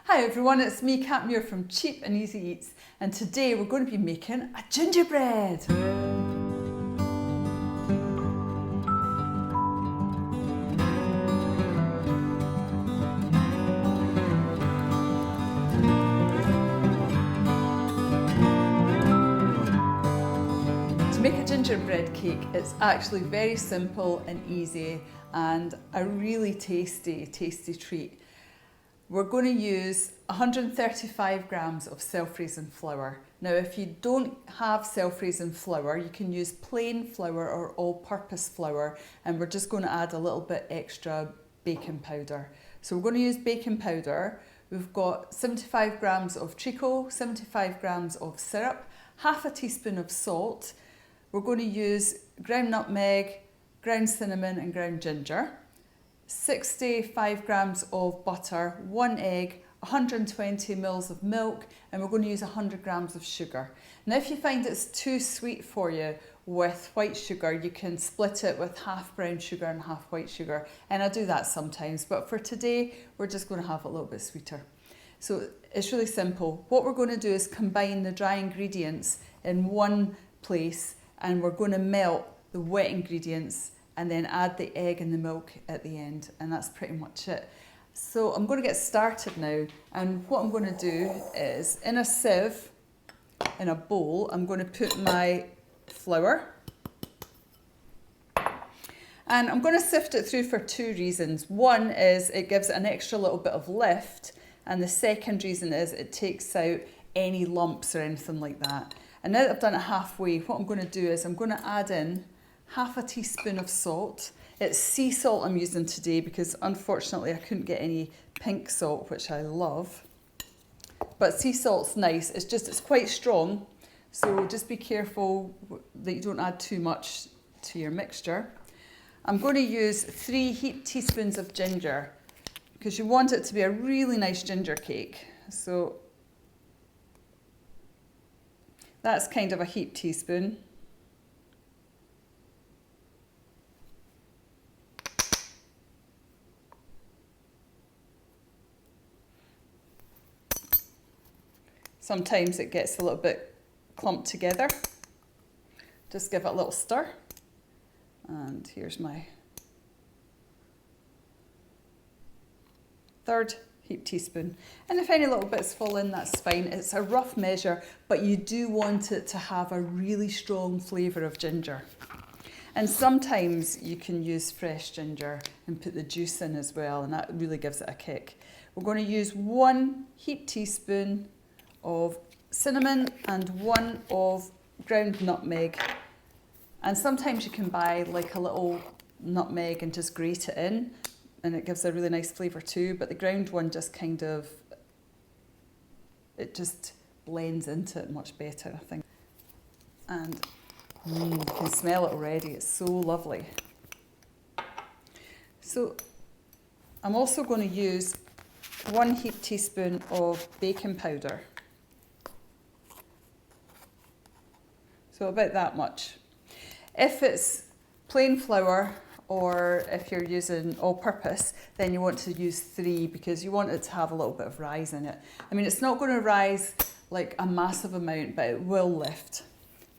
Hi everyone, it's me, Kat Muir from Cheap and Easy Eats, and today we're going to be making a gingerbread. To make a gingerbread cake, it's actually very simple and easy and a really tasty treat. We're going to use 135 grams of self-raising flour. Now, if you don't have self-raising flour, you can use plain flour or all-purpose flour, and we're just going to add a little bit extra baking powder. So we're going to use baking powder. We've got 75 grams of treacle, 75 grams of syrup, half a teaspoon of salt. We're going to use ground nutmeg, ground cinnamon and ground ginger. 65 grams of butter, 1 egg, 120 mils of milk, and we're going to use 100 grams of sugar. Now, if you find it's too sweet for you with white sugar, you can split it with half brown sugar and half white sugar, and I do that sometimes, but for today we're just going to have it a little bit sweeter. So it's really simple. What we're going to do is combine the dry ingredients in one place, and we're going to melt the wet ingredients and then add the egg and the milk at the end, and that's pretty much it. So I'm going to get started now, and what I'm going to do is, in a sieve, in a bowl, I'm going to put my flour, and I'm going to sift it through for two reasons. One is it gives it an extra little bit of lift, and the second reason is it takes out any lumps or anything like that. And now that I've done it halfway, what I'm going to do is I'm going to add in half a teaspoon of salt. It's sea salt I'm using today because unfortunately I couldn't get any pink salt, which I love. But sea salt's nice, it's quite strong, so just be careful that you don't add too much to your mixture. I'm going to use 3 heaped teaspoons of ginger because you want it to be a really nice ginger cake. So that's kind of a heaped teaspoon. Sometimes it gets a little bit clumped together. Just give it a little stir. And here's my third heaped teaspoon. And if any little bits fall in, that's fine. It's a rough measure, but you do want it to have a really strong flavour of ginger. And sometimes you can use fresh ginger and put the juice in as well, and that really gives it a kick. We're going to use 1 heaped teaspoon of cinnamon and 1 of ground nutmeg, and sometimes you can buy like a little nutmeg and just grate it in, and it gives a really nice flavour too, but the ground one just kind of, it just blends into it much better, I think. And you can smell it already, it's so lovely. So I'm also going to use 1 heaped teaspoon of baking powder. So about that much. If it's plain flour or if you're using all-purpose, then you want to use 3 because you want it to have a little bit of rise in it. I mean, it's not going to rise like a massive amount, but it will lift.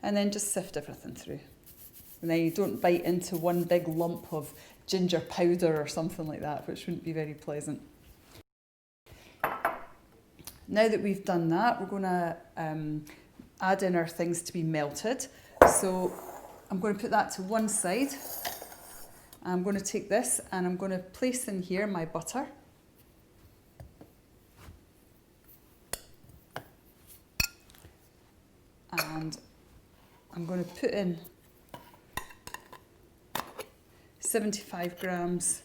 And then just sift everything through. And then you don't bite into one big lump of ginger powder or something like that, which wouldn't be very pleasant. Now that we've done that, we're going to add in our things to be melted. So I'm going to put that to one side. I'm going to take this and I'm going to place in here my butter. And I'm going to put in 75 grams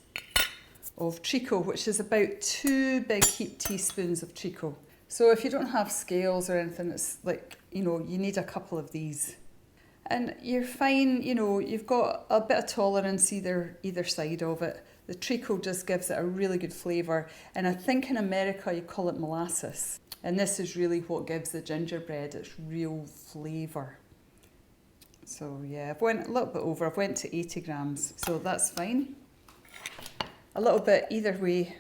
of treacle, which is about 2 big heaped teaspoons of treacle. So if you don't have scales or anything, it's like, you know, you need a couple of these. And you're fine, you know, you've got a bit of tolerance either side of it. The treacle just gives it a really good flavour. And I think in America you call it molasses. And this is really what gives the gingerbread its real flavour. So yeah, I've went a little bit over, I've went to 80 grams, so that's fine. A little bit either way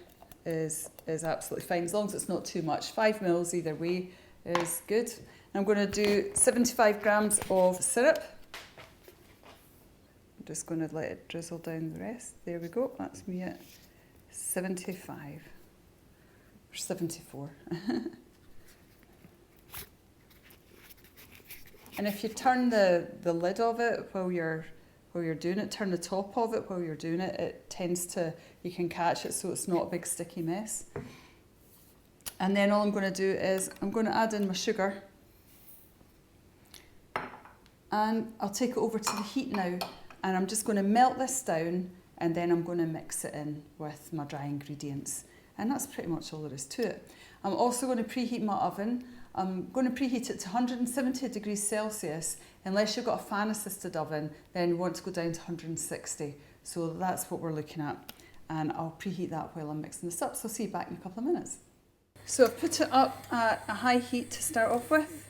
is absolutely fine, as long as it's not too much. 5 mils either way is good. I'm going to do 75 grams of syrup. I'm just going to let it drizzle down the rest. There we go, that's me at 75 or 74. And if you turn the lid of it while you're doing it, turn the top of it while you're doing it, it tends to, you can catch it so it's not a big sticky mess. And then all I'm going to do is I'm going to add in my sugar. And I'll take it over to the heat now, and I'm just going to melt this down, and then I'm going to mix it in with my dry ingredients. And that's pretty much all there is to it. I'm also going to preheat my oven. I'm going to preheat it to 170 degrees Celsius. Unless you've got a fan assisted oven, then you want to go down to 160. So that's what we're looking at. And I'll preheat that while I'm mixing this up. So I'll see you back in a couple of minutes. So I've put it up at a high heat to start off with.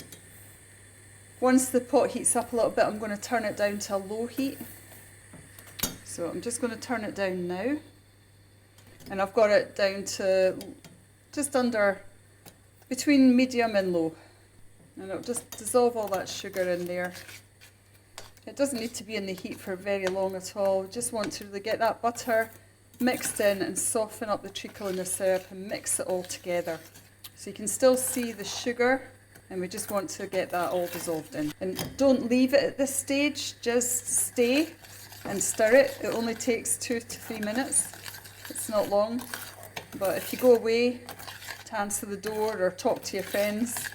Once the pot heats up a little bit, I'm going to turn it down to a low heat. So I'm just going to turn it down now. And I've got it down to just under, between medium and low. And it'll just dissolve all that sugar in there. It doesn't need to be in the heat for very long at all. We just want to really get that butter mixed in and soften up the treacle and the syrup and mix it all together. So you can still see the sugar, and we just want to get that all dissolved in. And don't leave it at this stage, just stay and stir it. It only takes 2 to 3 minutes. It's not long, but if you go away to answer the door or talk to your friends,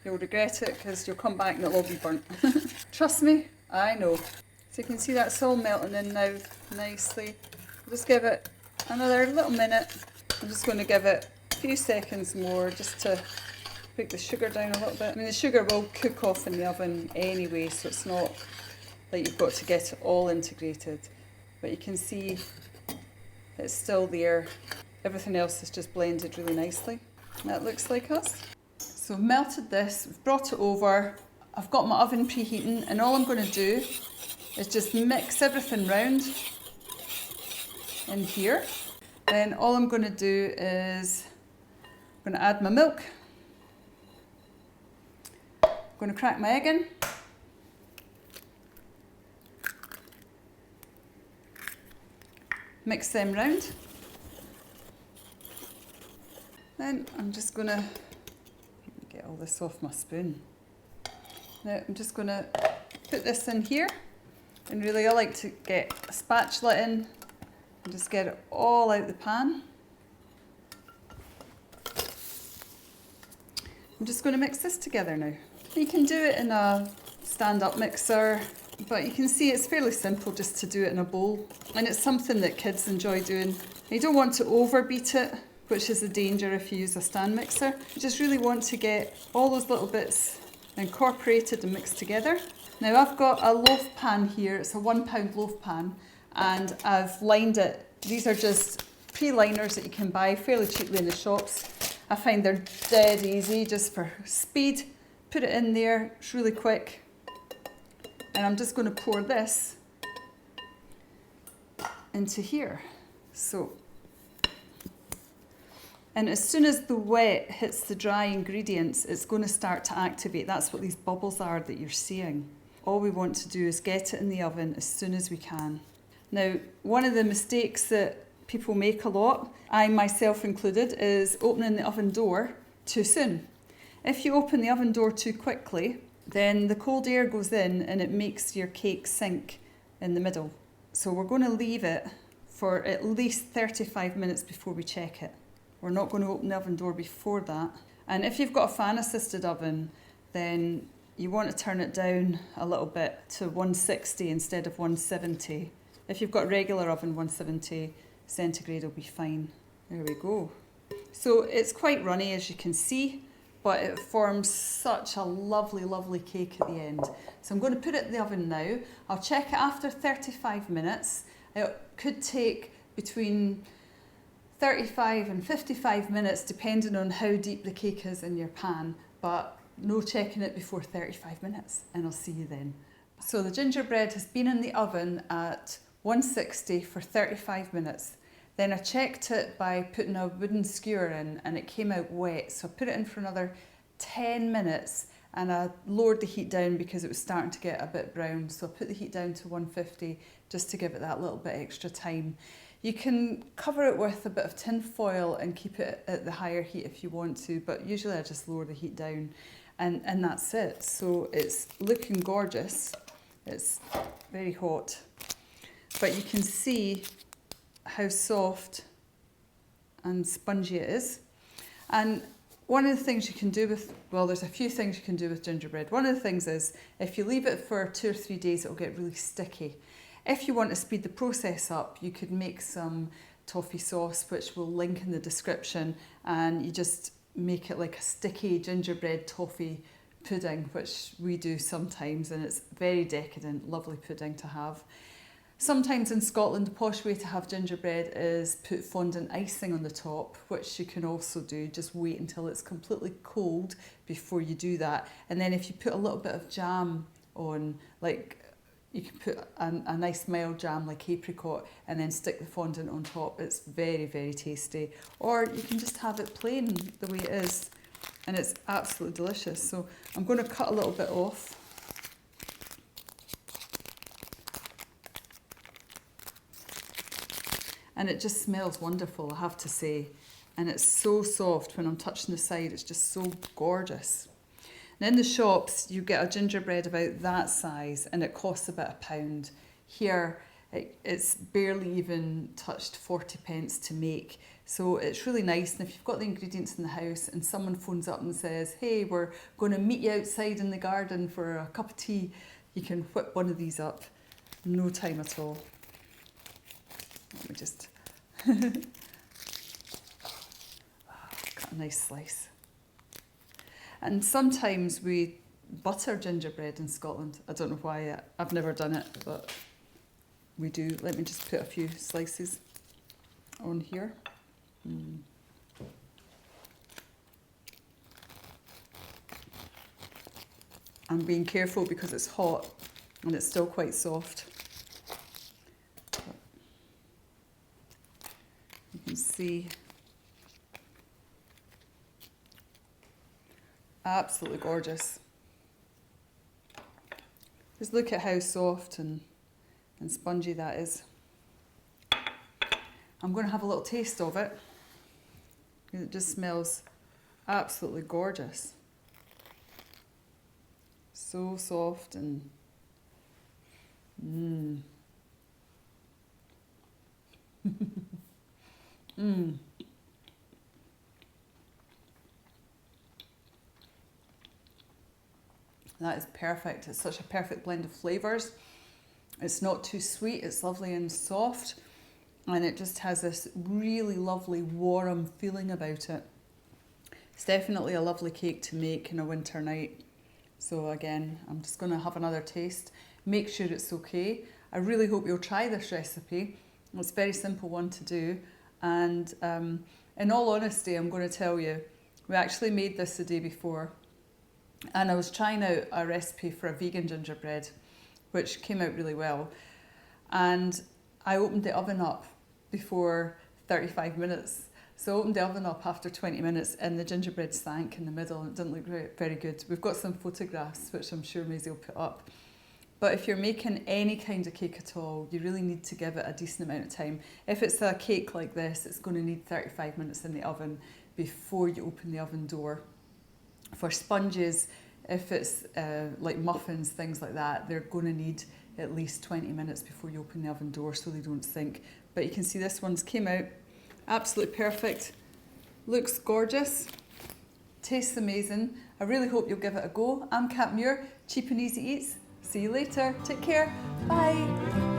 you'll regret it because you'll come back and it'll all be burnt. Trust me, I know. So you can see that's all melting in now nicely. I'll just give it another little minute. I'm just going to give it a few seconds more just to break the sugar down a little bit. I mean, the sugar will cook off in the oven anyway, so it's not like you've got to get it all integrated. But you can see it's still there. Everything else is just blended really nicely. That looks like us. So I've melted this, we've brought it over. I've got my oven preheating, and all I'm going to do is just mix everything round in here. Then all I'm going to do is I'm going to add my milk. I'm going to crack my egg in. Mix them round. Then I'm just going to get all this off my spoon. Now I'm just going to put this in here, and really I like to get a spatula in and just get it all out the pan. I'm just going to mix this together now. You can do it in a stand-up mixer, but you can see it's fairly simple just to do it in a bowl, and it's something that kids enjoy doing. You don't want to overbeat it, which is the danger if you use a stand mixer. You just really want to get all those little bits incorporated and mixed together. Now I've got a loaf pan here, it's a £1 loaf pan, and I've lined it. These are just pre-liners that you can buy fairly cheaply in the shops. I find they're dead easy, just for speed. Put it in there, it's really quick. And I'm just going to pour this into here. So, and as soon as the wet hits the dry ingredients, it's going to start to activate. That's what these bubbles are that you're seeing. All we want to do is get it in the oven as soon as we can. Now, one of the mistakes that people make a lot, I myself included, is opening the oven door too soon. If you open the oven door too quickly, then the cold air goes in and it makes your cake sink in the middle. So we're going to leave it for at least 35 minutes before we check it. We're not going to open the oven door before that. And if you've got a fan assisted oven, then you want to turn it down a little bit to 160 instead of 170. If you've got a regular oven, 170 centigrade will be fine. There we go. So it's quite runny, as you can see, but it forms such a lovely, lovely cake at the end. So I'm going to put it in the oven now. I'll check it after 35 minutes. It could take between 35 and 55 minutes depending on how deep the cake is in your pan, but no checking it before 35 minutes, and I'll see you then. So the gingerbread has been in the oven at 160 for 35 minutes. Then I checked it by putting a wooden skewer in and it came out wet. So I put it in for another 10 minutes and I lowered the heat down because it was starting to get a bit brown. So I put the heat down to 150 just to give it that little bit extra time. You can cover it with a bit of tin foil and keep it at the higher heat if you want to, but usually I just lower the heat down and that's it. So it's looking gorgeous. It's very hot, but you can see how soft and spongy it is. And one of the things you can do with, well, there's a few things you can do with gingerbread. One of the things is if you leave it for 2 or 3 days, it'll get really sticky. If you want to speed the process up, you could make some toffee sauce, which we'll link in the description, and you just make it like a sticky gingerbread toffee pudding, which we do sometimes, and it's very decadent, lovely pudding to have. Sometimes in Scotland, the posh way to have gingerbread is put fondant icing on the top, which you can also do. Just wait until it's completely cold before you do that. And then if you put a little bit of jam on, like you can put a nice mild jam like apricot and then stick the fondant on top. It's very, very tasty. Or you can just have it plain the way it is and it's absolutely delicious. So I'm going to cut a little bit off. And it just smells wonderful, I have to say. And it's so soft when I'm touching the side, it's just so gorgeous. And in the shops, you get a gingerbread about that size and it costs about £1. Here, it's barely even touched 40 pence to make. So it's really nice. And if you've got the ingredients in the house and someone phones up and says, hey, we're going to meet you outside in the garden for a cup of tea, you can whip one of these up. No time at all. Let me just cut a nice slice. And sometimes we butter gingerbread in Scotland. I don't know why yet. I've never done it, but we do. Let me just put a few slices on here. I'm being careful because it's hot and it's still quite soft. You can see, absolutely gorgeous. Just look at how soft and spongy that is. I'm going to have a little taste of it. It just smells absolutely gorgeous. So soft and That is perfect. It's such a perfect blend of flavours. It's not too sweet, it's lovely and soft, and it just has this really lovely warm feeling about it. It's definitely a lovely cake to make in a winter night. So again, I'm just going to have another taste, make sure it's okay. I really hope you'll try this recipe. It's a very simple one to do, and in all honesty, I'm going to tell you, we actually made this the day before, and I was trying out a recipe for a vegan gingerbread, which came out really well, and I opened the oven up before 35 minutes. So I opened the oven up after 20 minutes and the gingerbread sank in the middle and it didn't look very good. We've got some photographs which I'm sure Maisie will put up. But if you're making any kind of cake at all, you really need to give it a decent amount of time. If it's a cake like this, it's going to need 35 minutes in the oven before you open the oven door. For sponges, if it's like muffins, things like that, they're going to need at least 20 minutes before you open the oven door so they don't sink. But you can see this one's came out absolutely perfect, looks gorgeous, tastes amazing. I really hope you'll give it a go. I'm Kat Muir, Cheap and Easy Eats. See you later, take care, bye.